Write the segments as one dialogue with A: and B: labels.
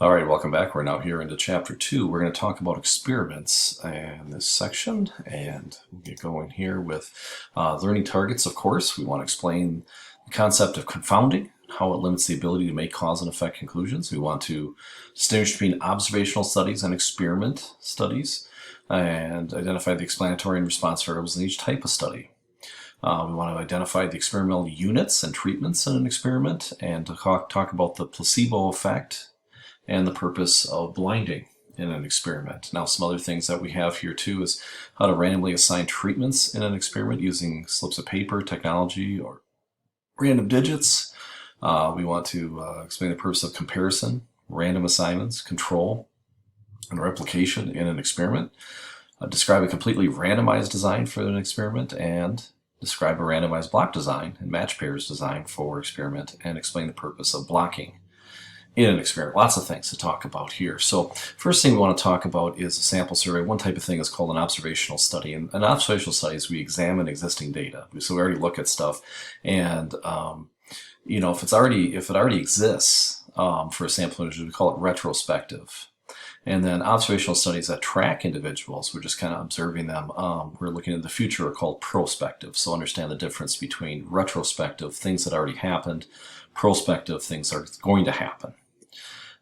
A: All right, welcome back. We're now here into chapter 2. We're going to talk about experiments in this section, and we'll get going here with learning targets, of course. We want to explain the concept of confounding, how it limits the ability to make cause and effect conclusions. We want to distinguish between observational studies and experiment studies, and identify the explanatory and response variables in each type of study. We want to identify the experimental units and treatments in an experiment, and to talk about the placebo effect and the purpose of blinding in an experiment. Now, some other things that we have here too is how to randomly assign treatments in an experiment using slips of paper, technology, or random digits. We want to explain the purpose of comparison, random assignments, control, and replication in an experiment. Describe a completely randomized design for an experiment, and describe a randomized block design and match pairs design for experiment, and explain the purpose of blocking in an experiment. Lots of things to talk about here. So first thing we want to talk about is a sample survey. One type of thing is called an observational study. And an observational study is we examine existing data. So we already look at stuff, and if it already exists for a sample image, we call it retrospective. And then observational studies that track individuals, we're just kind of observing them. We're looking at the future, are called prospective. So understand the difference between retrospective, things that already happened, prospective, things that are going to happen.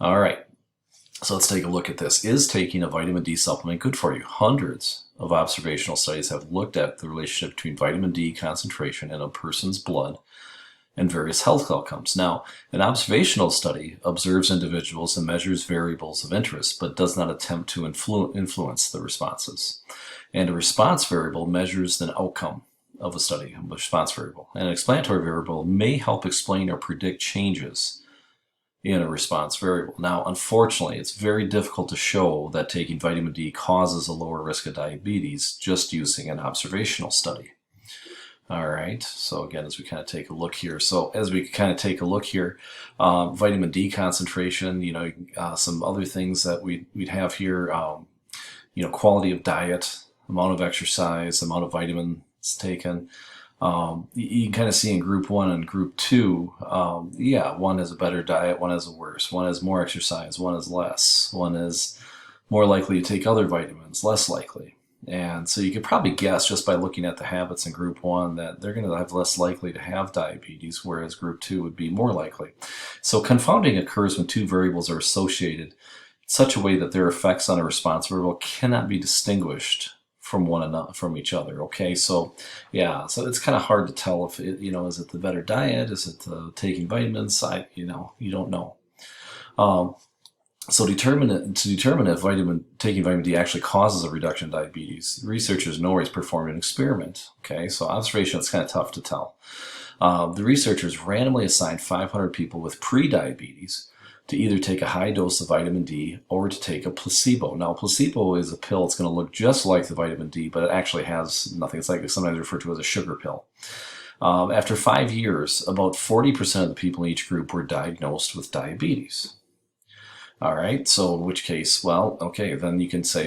A: All right, so let's take a look at this. Is taking a vitamin D supplement good for you? Hundreds of observational studies have looked at the relationship between vitamin D concentration in a person's blood and various health outcomes. Now, an observational study observes individuals and measures variables of interest, but does not attempt to influence the responses. And a response variable measures the outcome of a study, a response variable. And an explanatory variable may help explain or predict changes in a response variable. Now, unfortunately, it's very difficult to show that taking vitamin D causes a lower risk of diabetes just using an observational study. All right, so again, as we kind of take a look here. Vitamin D concentration, some other things that we'd have here, quality of diet, amount of exercise, amount of vitamins taken. You can kind of see in group 1 and group 2, one has a better diet, one has a worse, one has more exercise, one has less, one is more likely to take other vitamins, less likely. And so you could probably guess just by looking at the habits in group 1 that they're going to have less likely to have diabetes, whereas group 2 would be more likely. So confounding occurs when two variables are associated in such a way that their effects on a response variable cannot be distinguished from each other. Okay, so it's kind of hard to tell if is it the better diet, is it taking vitamins? You don't know. So to determine if taking vitamin D actually causes a reduction in diabetes, researchers in Norway performed an experiment. Okay, so observation, it's kind of tough to tell. The researchers randomly assigned 500 people with pre-diabetes to either take a high dose of vitamin D or to take a placebo. Now, a placebo is a pill. It's going to look just like the vitamin D, but it actually has nothing. It's like sometimes referred to as a sugar pill. After 5 years, about 40% of the people in each group were diagnosed with diabetes. All right, so in which case, then you can say,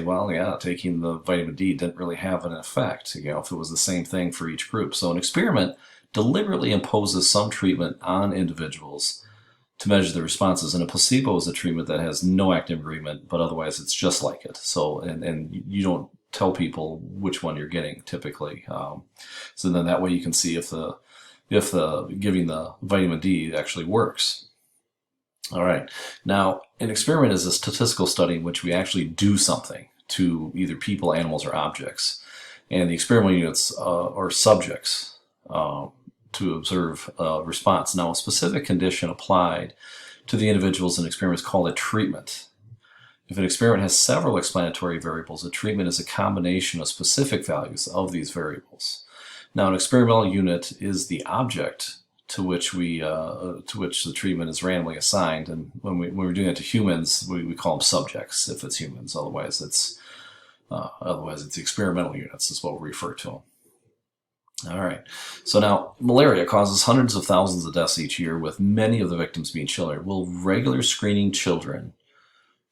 A: taking the vitamin D didn't really have an effect, if it was the same thing for each group. So an experiment deliberately imposes some treatment on individuals to measure the responses, and a placebo is a treatment that has no active ingredient, but otherwise it's just like it. So, and you don't tell people which one you're getting typically. So then that way you can see if giving the vitamin D actually works. All right. Now, an experiment is a statistical study in which we actually do something to either people, animals, or objects. And the experimental units are subjects to observe a response. Now, a specific condition applied to the individuals in an experiment is called a treatment. If an experiment has several explanatory variables, a treatment is a combination of specific values of these variables. Now, an experimental unit is the object to which the treatment is randomly assigned, and when we're doing it to humans, we call them subjects if it's humans. Otherwise, it's experimental units is what we refer to them. All right. So now, malaria causes hundreds of thousands of deaths each year, with many of the victims being children. Will regular screening children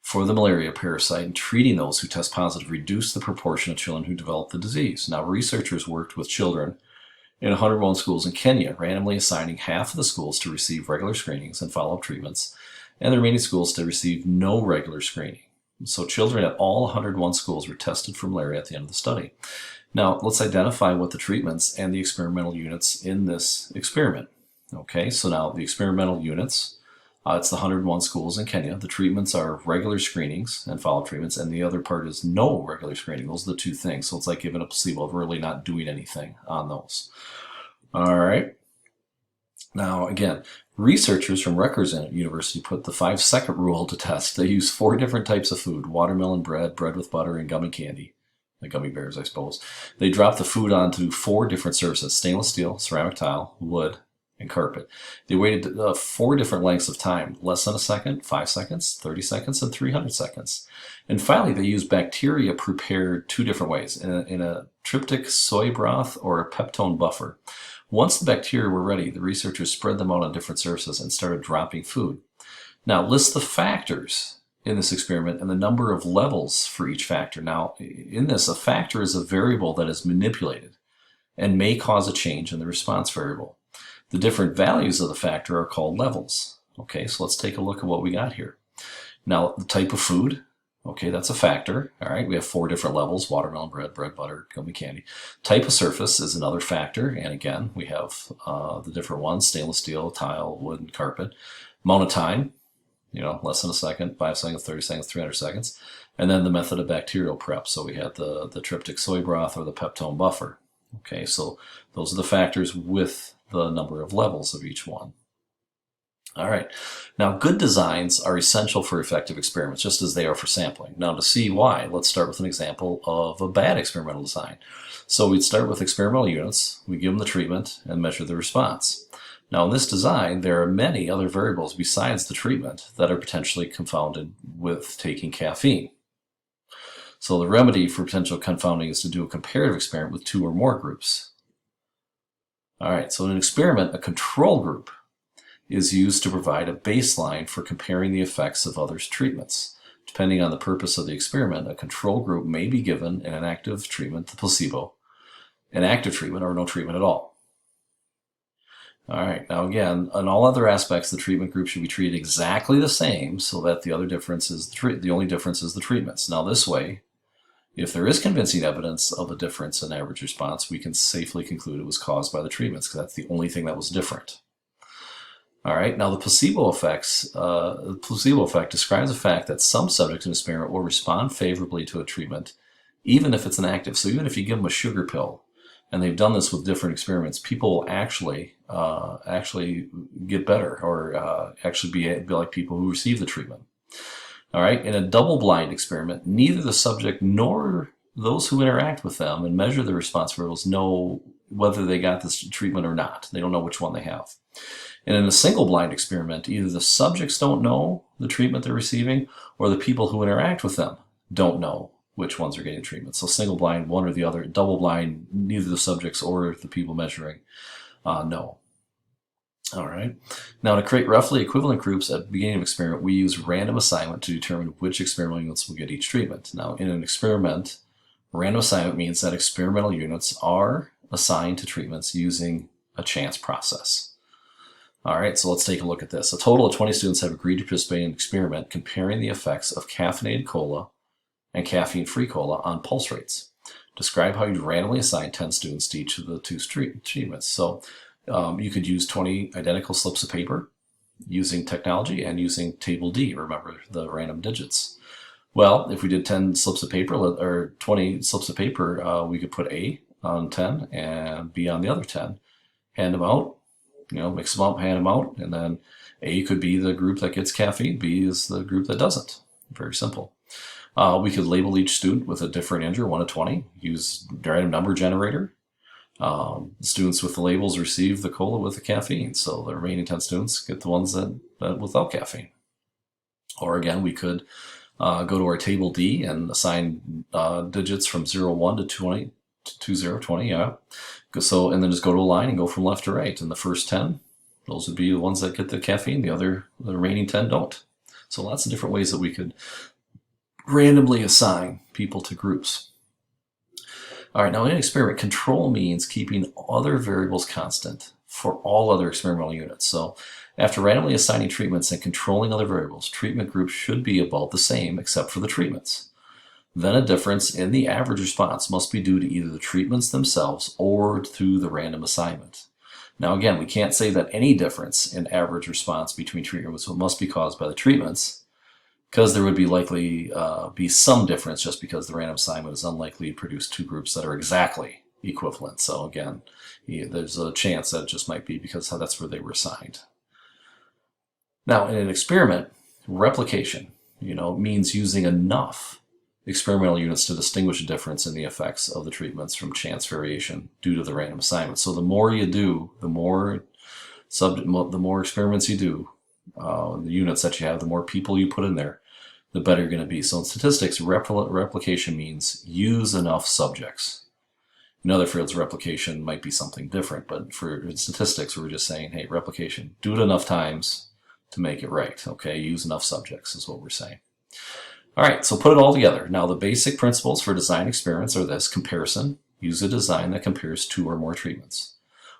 A: for the malaria parasite and treating those who test positive reduce the proportion of children who develop the disease? Now, researchers worked with children in 101 schools in Kenya, randomly assigning half of the schools to receive regular screenings and follow-up treatments, and the remaining schools to receive no regular screening. So children at all 101 schools were tested for malaria at the end of the study. Now, let's identify what the treatments and the experimental units in this experiment. Okay, so now the experimental units, it's the 101 schools in Kenya. The treatments are regular screenings and follow-up treatments, and the other part is no regular screening. Those are the two things. So it's like giving a placebo, really not doing anything on those. All right. Now, again, researchers from Rutgers University put the 5-second rule to test. They used 4 different types of food: watermelon bread, bread with butter, and gummy candy. The gummy bears, I suppose. They dropped the food onto 4 different surfaces: stainless steel, ceramic tile, wood, and carpet. They waited 4 different lengths of time: less than a second, 5 seconds, 30 seconds, and 300 seconds. And finally, they used bacteria prepared 2 different ways: in a tryptic soy broth or a peptone buffer. Once the bacteria were ready, the researchers spread them out on different surfaces and started dropping food. Now, list the factors in this experiment and the number of levels for each factor. Now, in this, a factor is a variable that is manipulated and may cause a change in the response variable. The different values of the factor are called levels. Okay, so let's take a look at what we got here. Now, the type of food, okay, that's a factor. All right, we have 4 different levels: watermelon bread, bread, butter, gummy candy. Type of surface is another factor, and again, we have the different ones: stainless steel, tile, wood, and carpet. Amount of time, less than a second, 5 seconds, 30 seconds, 300 seconds. And then the method of bacterial prep. So we had the tryptic soy broth or the peptone buffer. Okay, so those are the factors with the number of levels of each one. All right, now good designs are essential for effective experiments, just as they are for sampling. Now, to see why, let's start with an example of a bad experimental design. So we'd start with experimental units, we give them the treatment, and measure the response. Now, in this design, there are many other variables besides the treatment that are potentially confounded with taking caffeine. So the remedy for potential confounding is to do a comparative experiment with 2 or more groups. All right, so in an experiment, a control group is used to provide a baseline for comparing the effects of others' treatments. Depending on the purpose of the experiment, a control group may be given an active treatment, the placebo, an active treatment, or no treatment at all. All right, now again, on all other aspects, the treatment group should be treated exactly the same, so that the only difference is the treatments. Now, this way, if there is convincing evidence of a difference in average response, we can safely conclude it was caused by the treatments, because that's the only thing that was different. All right, now the placebo effect describes the fact that some subjects in an experiment will respond favorably to a treatment, even if it's inactive. So even if you give them a sugar pill, and they've done this with different experiments, people will actually get better, or actually be like people who receive the treatment. All right, in a double-blind experiment, neither the subject nor those who interact with them and measure the response variables know whether they got this treatment or not. They don't know which one they have. And in a single-blind experiment, either the subjects don't know the treatment they're receiving, or the people who interact with them don't know which ones are getting treatment. So single-blind, one or the other. Double-blind, neither the subjects or the people measuring know. All right. Now, to create roughly equivalent groups at the beginning of experiment, we use random assignment to determine which experimental units will get each treatment. Now, in an experiment, random assignment means that experimental units are assigned to treatments using a chance process. All right, so let's take a look at this. A total of 20 students have agreed to participate in an experiment comparing the effects of caffeinated cola and caffeine-free cola on pulse rates. Describe how you'd randomly assign 10 students to each of the 2 treatments. So you could use 20 identical slips of paper using technology and using table D, remember the random digits. Well, if we did 10 slips of paper, or 20 slips of paper, we could put A on 10 and B on the other 10. Hand them out. Mix them up, hand them out, and then A could be the group that gets caffeine, B is the group that doesn't. Very simple. We could label each student with a different integer, 1 to 20, use the random number generator. Students with the labels receive the cola with the caffeine, so the remaining 10 students get the ones that without caffeine. Or again, we could go to our table D and assign digits from 0, 1 to 20, 20, 20, yeah. So, and then just go to a line and go from left to right. And the first 10, those would be the ones that get the caffeine. The remaining 10 don't. So lots of different ways that we could randomly assign people to groups. All right, now in an experiment, control means keeping other variables constant. for all other experimental units. So after randomly assigning treatments and controlling other variables, treatment groups should be about the same except for the treatments. Then a difference in the average response must be due to either the treatments themselves or to the random assignment. Now again, we can't say that any difference in average response between treatments must be caused by the treatments, because there would be likely be some difference just because the random assignment is unlikely to produce two groups that are exactly equivalent. So again, there's a chance that it just might be because that's where they were assigned. Now in an experiment, replication, means using enough experimental units to distinguish a difference in the effects of the treatments from chance variation due to the random assignment. So the more you do, the more experiments you do, the units that you have, the more people you put in there, the better you're going to be. So in statistics, replication means use enough subjects. In other fields, replication might be something different, but in statistics, we're just saying, hey, replication, do it enough times to make it right. Okay, use enough subjects is what we're saying. All right, so put it all together. Now the basic principles for design experiments are this: comparison, use a design that compares two or more treatments.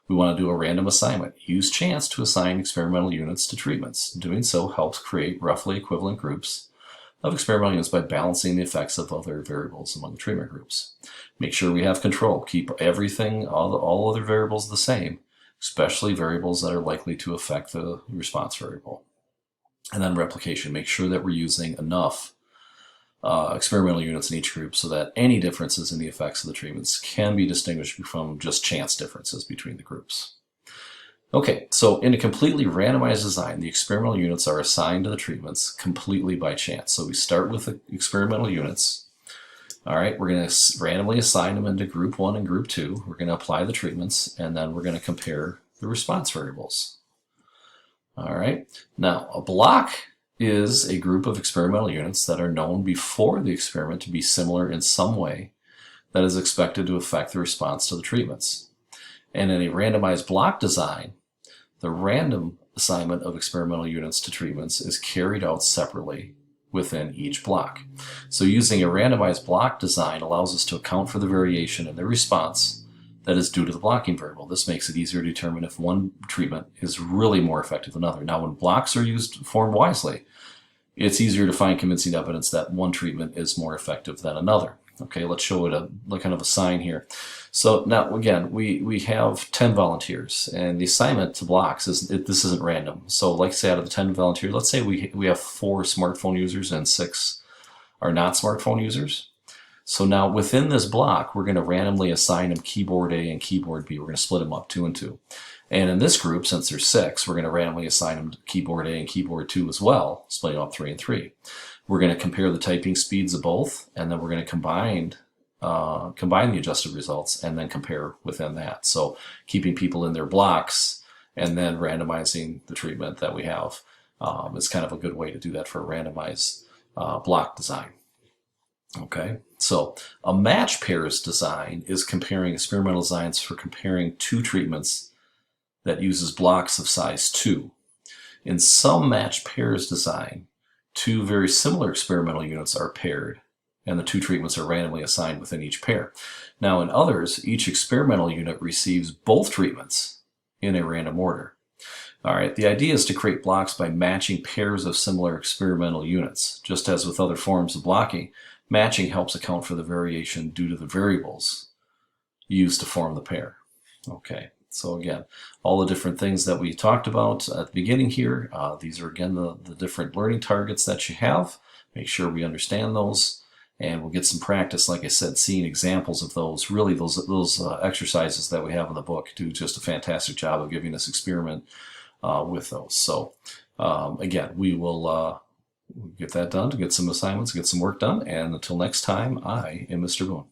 A: We want to do a random assignment, use chance to assign experimental units to treatments. Doing so helps create roughly equivalent groups of experimental units by balancing the effects of other variables among the treatment groups. Make sure we have control, keep everything, all other variables the same, especially variables that are likely to affect the response variable. And then replication, make sure that we're using enough experimental units in each group so that any differences in the effects of the treatments can be distinguished from just chance differences between the groups. Okay, so in a completely randomized design, the experimental units are assigned to the treatments completely by chance. So we start with the experimental units. All right, we're going to randomly assign them into group 1 and group 2. We're going to apply the treatments, and then we're going to compare the response variables. All right, now a block is a group of experimental units that are known before the experiment to be similar in some way that is expected to affect the response to the treatments. And in a randomized block design, the random assignment of experimental units to treatments is carried out separately within each block. So using a randomized block design allows us to account for the variation in the response that is due to the blocking variable. This makes it easier to determine if one treatment is really more effective than another. Now, when blocks are formed wisely, it's easier to find convincing evidence that one treatment is more effective than another. Okay, let's show it like kind of a sign here. So now, again, we have 10 volunteers, and the assignment to blocks this isn't random. So like say out of the 10 volunteers, let's say we have 4 smartphone users and 6 are not smartphone users. So now within this block, we're going to randomly assign them keyboard A and keyboard B. We're going to split them up 2 and 2. And in this group, since there's 6, we're going to randomly assign them to keyboard A and keyboard 2 as well, splitting them up 3 and 3. We're going to compare the typing speeds of both, and then we're going to combine the adjusted results and then compare within that. So keeping people in their blocks and then randomizing the treatment that we have is kind of a good way to do that for a randomized block design. Okay, so a match pairs design is comparing experimental designs for comparing 2 treatments that uses blocks of size 2. In some match pairs design, 2 very similar experimental units are paired, and the 2 treatments are randomly assigned within each pair. Now in others, each experimental unit receives both treatments in a random order. All right, the idea is to create blocks by matching pairs of similar experimental units. Just as with other forms of blocking, matching helps account for the variation due to the variables used to form the pair. Okay, so again, all the different things that we talked about at the beginning here, these are again the different learning targets that you have. Make sure we understand those, and we'll get some practice, like I said, seeing examples of those. Really, those exercises that we have in the book do just a fantastic job of giving us experiment with those. So again, we will get that done, to get some assignments, get some work done, and until next time, I am Mr. Boone.